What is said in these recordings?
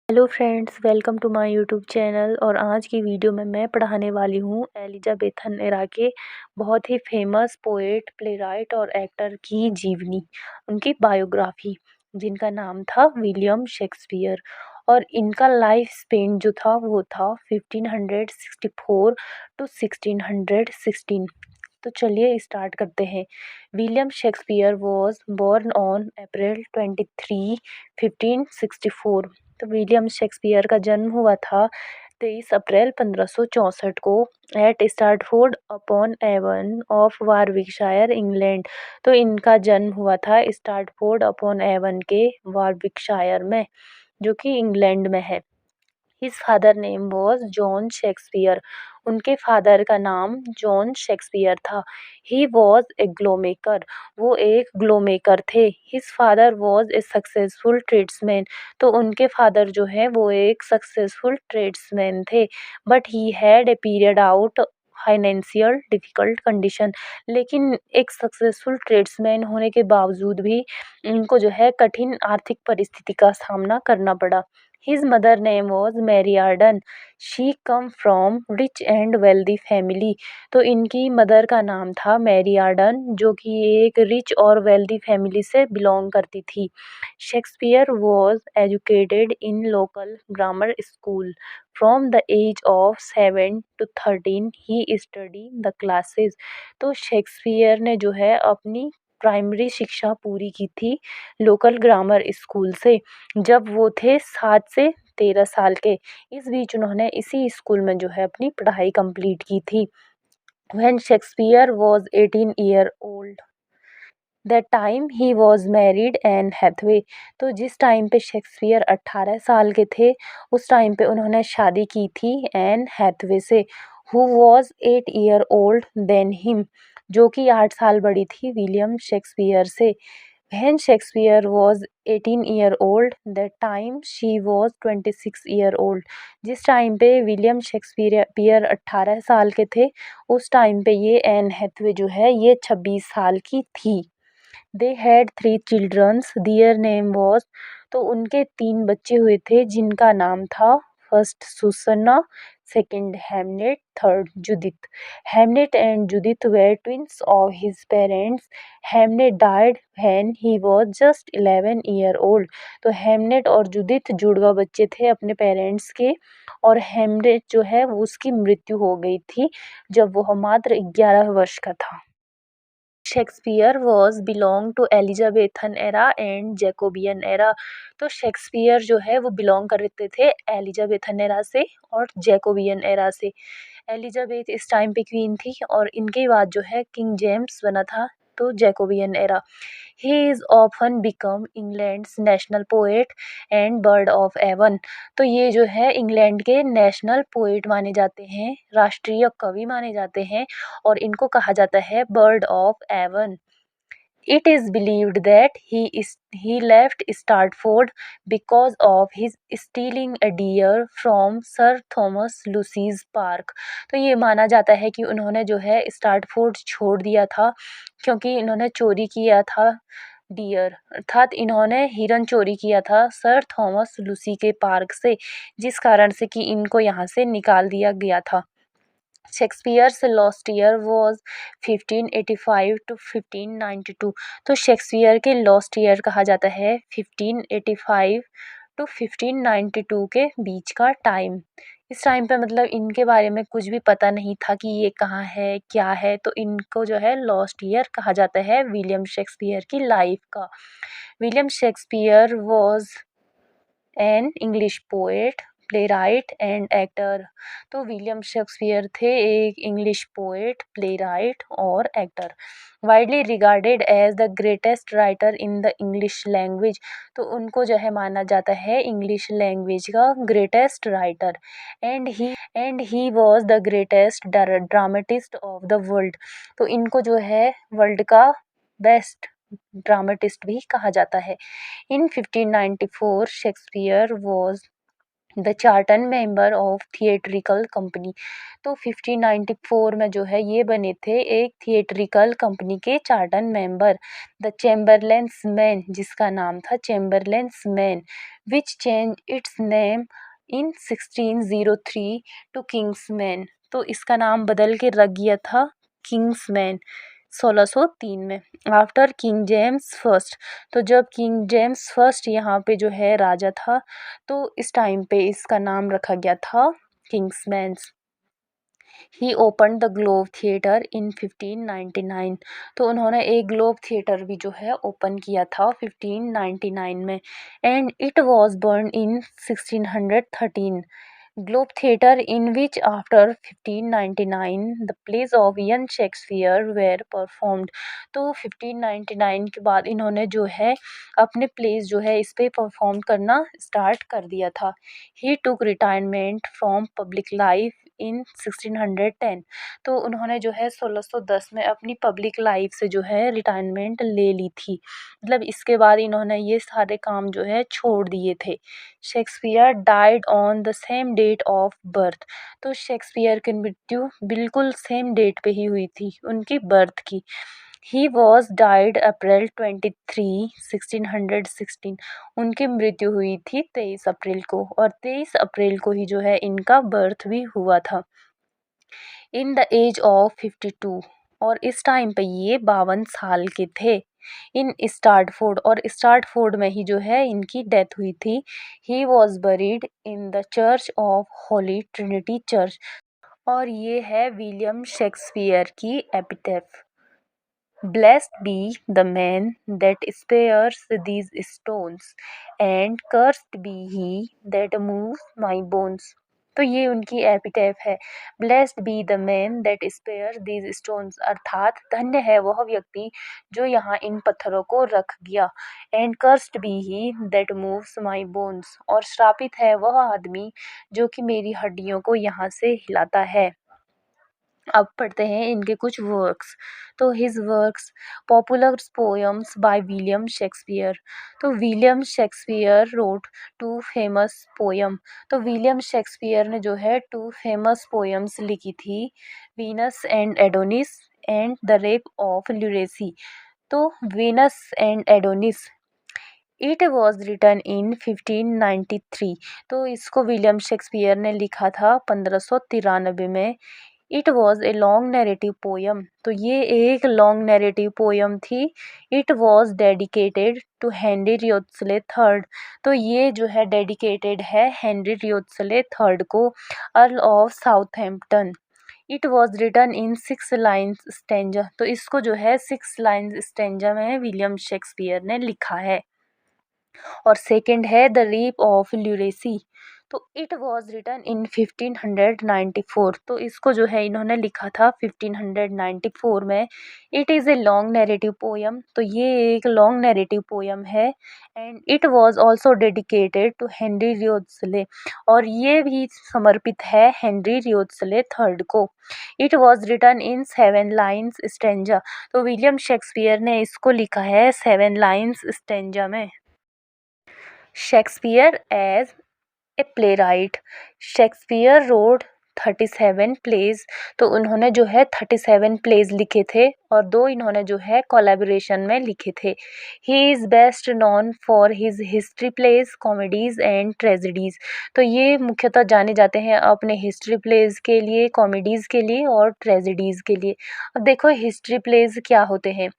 Hello friends, welcome to my YouTube channel. और आज की वीडियो में मैं पढ़ाने वाली हूँ एलिजाबेथन एरा के बहुत ही फेमस पोएट, प्लेराइट और एक्टर की जीवनी, उनकी बायोग्राफी, जिनका नाम था विलियम शेक्सपियर। और इनका लाइफ स्पेन जो था वो था 1564 टू 1616। तो चलिए स्टार्ट करते हैं। William Shakespeare was born on April 23, 1564। तो विलियम शेक्सपियर का जन्म हुआ था 23 अप्रैल 1564 को at Stratford upon Avon of Warwickshire, England. तो इनका जन्म हुआ था स्टार्टफोर्ड अपॉन एवन के वारविकशायर में, जो कि इंग्लैंड में है। His father name was John Shakespeare. उनके फादर का नाम जॉन शेक्सपियर था। He was a glovemaker. वो एक ग्लोमेकर थे। His father was a successful tradesman. तो उनके फादर जो है वो एक सक्सेसफुल ट्रेड्समैन थे। But he had a period out financial difficult condition. लेकिन एक सक्सेसफुल ट्रेड्समैन होने के बावजूद भी उनको जो है कठिन आर्थिक परिस्थिति का सामना करना पड़ा। His mother name was Mary Arden. She come from rich and wealthy family. तो इनकी मदर का नाम था मैरी आर्डन, जो कि एक रिच और वेल्दी फैमिली से बिलोंग करती थी। Shakespeare was educated in local grammar school. From the age of 7 to 13 he study the classes. तो शेक्सपियर ने जो है अपनी प्राइमरी शिक्षा पूरी की थी लोकल ग्रामर स्कूल से, जब वो थे 7 से 13 साल के। इस बीच उन्होंने इसी स्कूल में जो है अपनी पढ़ाई कंप्लीट की थी। When Shakespeare was 18 year old, that time he was married Anne Hathaway. तो जिस टाइम पे शेक्सपियर 18 साल के थे, उस टाइम पे उन्होंने शादी की थी एन हैथवे से, who was 8 year old than him, जो कि 8 साल बड़ी थी विलियम शेक्सपियर से। When Shakespeare was 18 year old, that time she was 26 year old. जिस टाइम पे विलियम शेक्सपियर 18 साल के थे, उस टाइम पे ये एन हैथवे जो है ये 26 साल की थी। They had 3 childrens, their name was. तो उनके 3 बच्चे हुए थे, जिनका नाम था first Susanna, second Hamnet, third Judith. Hamnet and Judith were twins of his parents. Hamnet died when he was just 11 year old। तो हेमनेट और जुदित जुड़वा बच्चे थे अपने पेरेंट्स के, और हेमनेट जो है वो उसकी मृत्यु हो गई थी जब वो मात्र 11 वर्ष का था। Shakespeare was belong to Elizabethan era and Jacobean era. तो शेक्सपियर जो है वो बिलोंग करते थे एलिजाबेथन एरा से और जैकोबियन एरा से। एलिजाबेथ इस टाइम पे क्वीन थी, और इनके बाद जो है किंग जेम्स बना था, तो Jacobean era. He is often become England's national poet and bard of Avon. तो ये जो है इंग्लैंड के नेशनल पोएट माने जाते हैं, राष्ट्रीय कवि माने जाते हैं, और इनको कहा जाता है bard of Avon. It is believed that he left Stratford because of his stealing a deer from Sir Thomas Lucy's Park। तो ये माना जाता है कि उन्होंने जो है स्टार्टफोर्ड छोड़ दिया था क्योंकि इन्होंने चोरी किया था डियर, अर्थात इन्होंने हिरन चोरी किया था सर थॉमस लूसी के पार्क से, जिस कारण से कि इनको यहाँ से निकाल दिया गया था। Shakespeare's lost year was 1585 to 1592। तो शेक्सपियर के लॉस्ट ईयर कहा जाता है 1585 टू 1592 के बीच का टाइम। इस टाइम पे मतलब इनके बारे में कुछ भी पता नहीं था कि ये कहाँ है क्या है, तो इनको जो है लॉस्ट ईयर कहा जाता है विलियम शेक्सपियर की लाइफ का। William Shakespeare was an English poet, playwright and actor. तो विलियम शेक्सपियर थे एक इंग्लिश पोएट, प्लेराइट और actor. Widely regarded as the greatest writer in the English language. तो उनको जो है माना जाता है इंग्लिश लैंग्वेज का greatest writer. And he was the greatest dramatist of the world. तो इनको जो है वर्ल्ड का बेस्ट ड्रामेटिस्ट भी कहा जाता है। In 1594, Shakespeare was the चार्टन member of theatrical company. तो 1594 में जो है ये बने थे एक थिएट्रिकल कंपनी के charter member. The Chamberlain's men, जिसका नाम था Chamberlain's men, which change its name in 1603 to King's men. तो इसका नाम बदल के रख गया था किंग्समैन 1603 में, आफ्टर किंग जेम्स फर्स्ट। तो जब किंग जेम्स फर्स्ट यहाँ पे जो है राजा था, तो इस टाइम पे इसका नाम रखा गया था King's men's. He open the Globe Theatre in 1599। तो उन्होंने एक ग्लोब थिएटर भी जो है ओपन किया था 1599 में। And it was burn in 1613। Globe Theatre, in which after 1599 the plays of Ian Shakespeare were performed। तो 1599 के बाद इन्होंने जो है अपने प्लेस जो है इस पे परफॉर्म करना स्टार्ट कर दिया था। He took retirement from public life in 1610। तो उन्होंने जो है 1610 में अपनी पब्लिक लाइफ से जो है रिटायरमेंट ले ली थी, मतलब इसके बाद इन्होंने ये सारे काम जो है छोड़ दिए थे। Shakespeare died on the same date of birth. तो शेक्सपियर की मृत्यु बिल्कुल सेम डेट पे ही हुई थी उनकी बर्थ की। ही वॉज डाइड अप्रैल 23 1616। उनकी मृत्यु हुई थी 23 अप्रैल को, और 23 अप्रैल को ही जो है इनका बर्थ भी हुआ था इन द एज ऑफ 52। और इस टाइम पे ये 52 साल के थे। इन स्टार्टफोर्ड, और स्टार्टफोर्ड में ही जो है इनकी डेथ हुई थी। He was buried in the church of Holi Trinity church. और ये है विलियम शेक्सपियर की एपिटैफ। Blessed be the man that spares these stones, and cursed be he that moves my bones। तो ये उनकी एपिटैफ है। Blessed be the man that spare these stones, अर्थात धन्य है वह व्यक्ति जो यहाँ इन पत्थरों को रख गया। And cursed be he that moves my bones, और श्रापित है वह आदमी जो कि मेरी हड्डियों को यहाँ से हिलाता है। अब पढ़ते हैं इनके कुछ वर्क्स। तो his works, popular poems by William Shakespeare. तो William Shakespeare wrote two famous poem. तो विलियम शेक्सपियर ने जो है 2 फेमस पोएम्स लिखी थी, Venus and Adonis and the rape of Lucrece. तो Venus and Adonis, it was written in 1593। तो इसको विलियम शेक्सपियर ने लिखा था 1593 में। It was a long narrative poem. तो ये एक लॉन्ग नैरेटिव पोयम थी। It was dedicated to Henry Wriothesley third. तो ये जो है डेडिकेटेड है हेनरी रियोत्सले थर्ड को, Earl of Southampton. It was written in 6 lines stanza. तो इसको जो है 6 लाइन्स स्टेंजा में विलियम शेक्सपियर ने लिखा है। और सेकंड है द रीप ऑफ ल्यूरेसी। तो इट वॉज रिटन इन 1594। तो इसको जो है इन्होंने लिखा था 1594 में। It is a long narrative poem. तो ये एक लॉन्ग नैरेटिव पोयम है। And it was also dedicated to Henry Wriothesley, और ये भी समर्पित है हेनरी रियोत्सले थर्ड को। It was written in 7 lines stanza. तो विलियम शेक्सपियर ने इसको लिखा है 7 लाइन्स स्टेंजा में। Shakespeare as a playwright. Shakespeare wrote 37 plays. तो उन्होंने जो है 37 प्लेज लिखे थे, और 2 इन्होंने जो है कोलैबोरेशन में लिखे थे। He is best known for his history plays, comedies and tragedies. तो ये मुख्यतः जाने जाते हैं अपने हिस्ट्री प्लेज के लिए, कॉमेडीज़ के लिए और ट्रेजेडीज़ के लिए। अब देखो हिस्ट्री प्लेज क्या होते हैं।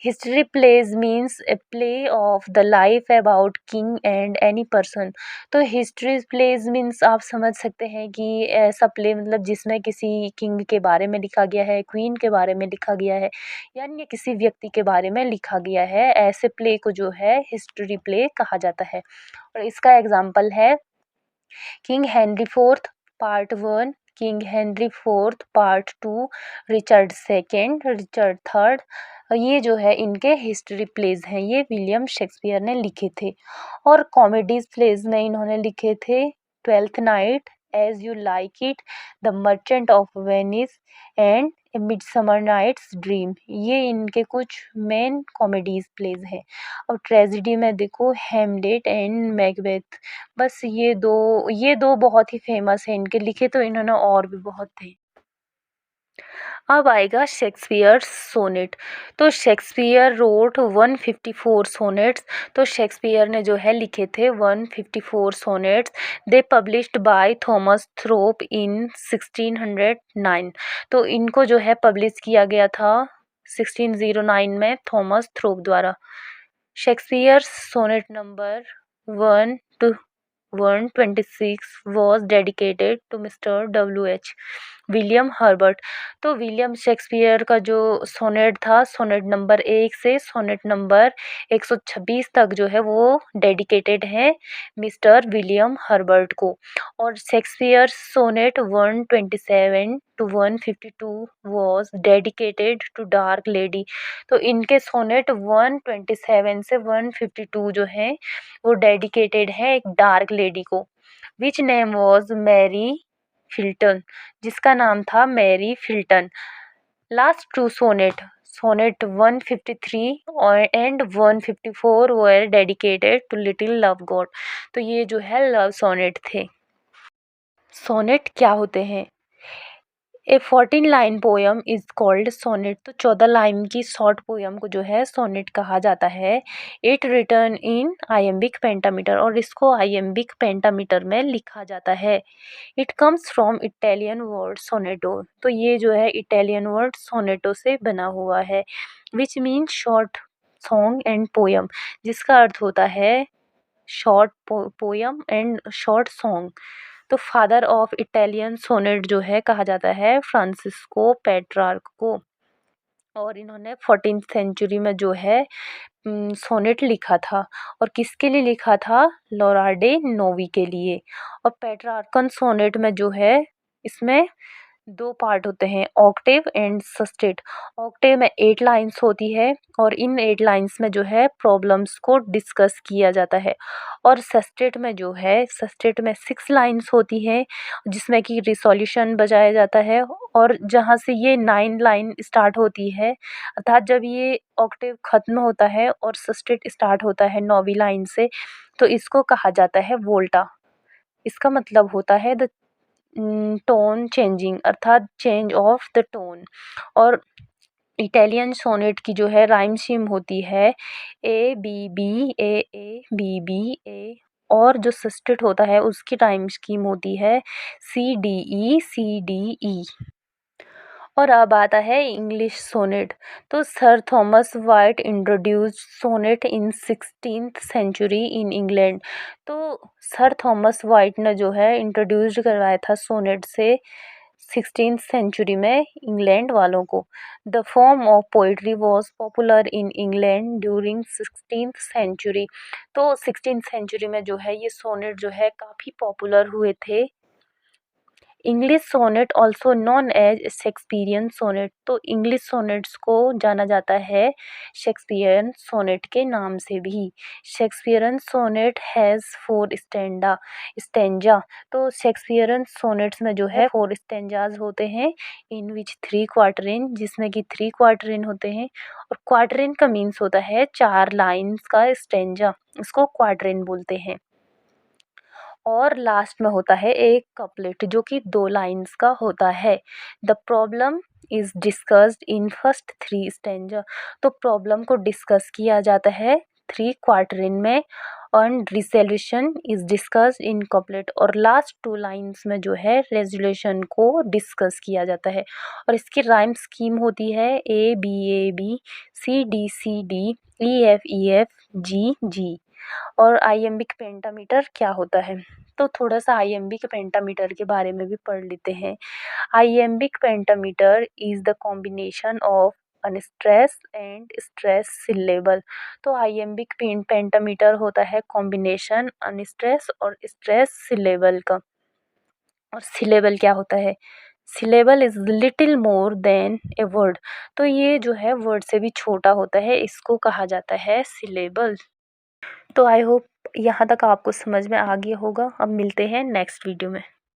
History plays means a play of the life about king and any person. तो हिस्ट्री प्लेज मीन्स आप समझ सकते हैं कि ऐसा प्ले मतलब जिसमें किसी किंग के बारे में लिखा गया है, क्वीन के बारे में लिखा गया है, या अन्य किसी व्यक्ति के बारे में लिखा गया है। ऐसे प्ले को जो है हिस्ट्री प्ले कहा जाता है। और इसका एग्जाम्पल है king Henry fourth part 1, king Henry fourth part 2, Richard second, Richard third. ये जो है इनके हिस्ट्री प्लेज हैं, ये विलियम शेक्सपियर ने लिखे थे। और कॉमेडीज प्लेज में इन्होंने लिखे थे Twelfth Night as you like it, the Merchant of Venice and a Midsummer Night's Dream. ये इनके कुछ मेन कॉमेडीज प्लेज हैं। अब ट्रेजिडी में देखो हेमलेट एंड मैकबेथ। बस ये दो बहुत ही फेमस हैं इनके लिखे, तो इन्होंने और भी बहुत थे। अब आएगा शेक्सपियर सोनेट। तो शेक्सपियर रोट 154 सोनेट्स। तो शेक्सपियर ने जो है लिखे थे 154 sonnets. They published by Thomas Thorpe in 1609। तो इनको जो है पब्लिश किया गया था 1609 में थॉमस थ्रोप द्वारा। Shakespeare sonnet number 1 to 126 was dedicated to mister W.H. William Herbert. तो विलियम शेक्सपियर का जो सोनेट था, सोनेट नंबर 1 से सोनेट नंबर 126 तक जो है वो डेडिकेटेड है मिस्टर विलियम हर्बर्ट को। और Shakespeare sonnet 127 to 152 was dedicated to dark lady. तो इनके सोनेट 127 से 152 जो है वो डेडिकेटेड है एक डार्क लेडी को, which name was Mary Fitton, जिसका नाम था Mary Fitton. Last two sonnet, sonnet 153 और and 154 were dedicated to little love god. तो ये जो है लव सोनेट थे। सोनेट क्या होते हैं? A 14 line poem is called sonnet. तो 14 लाइन की शॉर्ट पोयम को जो है सोनेट कहा जाता है। It return in iambic pentameter, और इसको आयम्बिक पेंटामीटर में लिखा जाता है। It comes from Italian word sonetto. तो ये जो है इटालियन वर्ड सोनेटो से बना हुआ है, which mean short song and poem, जिसका अर्थ होता है short poem and short song. तो फादर ऑफ इटालियन सोनेट जो है कहा जाता है फ्रांसिस्को पेट्रार्क को, और इन्होंने 14th सेंचुरी में जो है सोनेट लिखा था। और किसके लिए लिखा था? लोराडे नोवी के लिए। और पेट्रार्कन सोनेट में जो है इसमें 2 पार्ट होते हैं, ऑक्टेव एंड सस्टेट। ऑक्टेव में 8 लाइन्स होती है, और इन 8 लाइन्स में जो है प्रॉब्लम्स को डिस्कस किया जाता है। और सस्टेट में जो है, सस्टेट में 6 लाइन्स होती हैं, जिसमें कि रिसोल्यूशन बजाया जाता है। और जहाँ से ये 9 लाइन स्टार्ट होती है, अर्थात जब ये ऑक्टेव खत्म होता है और सस्टेट स्टार्ट होता है 9वीं लाइन से, तो इसको कहा जाता है वोल्टा। इसका मतलब होता है द टोन चेंजिंग, अर्थात चेंज ऑफ द टोन। और इटालियन सोनेट की जो है राइम स्कीम होती है A B B A B B A. और जो सस्टेट होता है उसकी राइम स्कीम होती है सी डी ई। और अब आता है इंग्लिश सोनेट। तो sir Thomas Wyatt introduced sonnet in 16th century in England. तो सर थॉमस वाइट ने जो है इंट्रोड्यूस करवाया था सोनेट से 16th सेंचुरी में इंग्लैंड वालों को। The form of poetry was popular in England during 16th century. तो 16th सेंचुरी में जो है ये सोनेट जो है काफ़ी पॉपुलर हुए थे। English sonnet also known as Shakespearean sonnet. तो इंग्लिश सोनेट्स को जाना जाता है शेक्सपियरियन सोनेट के नाम से भी। Shakespearean sonnet has 4 stanza. तो शेक्सपियरियन सोनेट्स में जो है 4 स्टेंजाज होते हैं, इन विच 3 क्वार्टरिन, जिसमें कि 3 क्वार्टरिन होते हैं। और क्वार्टरिन का मीन्स होता है 4 लाइन्स का स्टेंजा, इसको क्वार्टरिन बोलते हैं। और लास्ट में होता है एक कपलेट जो कि 2 लाइन्स का होता है। The problem is discussed in first 3 stanza. तो प्रॉब्लम को डिस्कस किया जाता है 3 क्वार्टरिन में, और resolution is discussed in couplet. और लास्ट 2 लाइन्स में जो है रेजोल्यूशन को डिस्कस किया जाता है। और इसकी राइम स्कीम होती है A B C D E F G. और आइएम्बिक पेंटामीटर क्या होता है? तो थोड़ा सा आइएम्बिक पेंटामीटर के बारे में भी पढ़ लेते हैं। Iambic pentameter is the combination of unstress and stress syllable. तो आइएम्बिक पेंटामीटर होता है कॉम्बिनेशन अनस्ट्रेस और स्ट्रेस सिलेबल का। और सिलेबल क्या होता है? Syllable is little more than a word. तो ये जो है वर्ड से भी छोटा होता है, इसको कहा जाता है सिलेबल। तो आई होप यहाँ तक आपको समझ में आ गया होगा। अब मिलते हैं नेक्स्ट वीडियो में।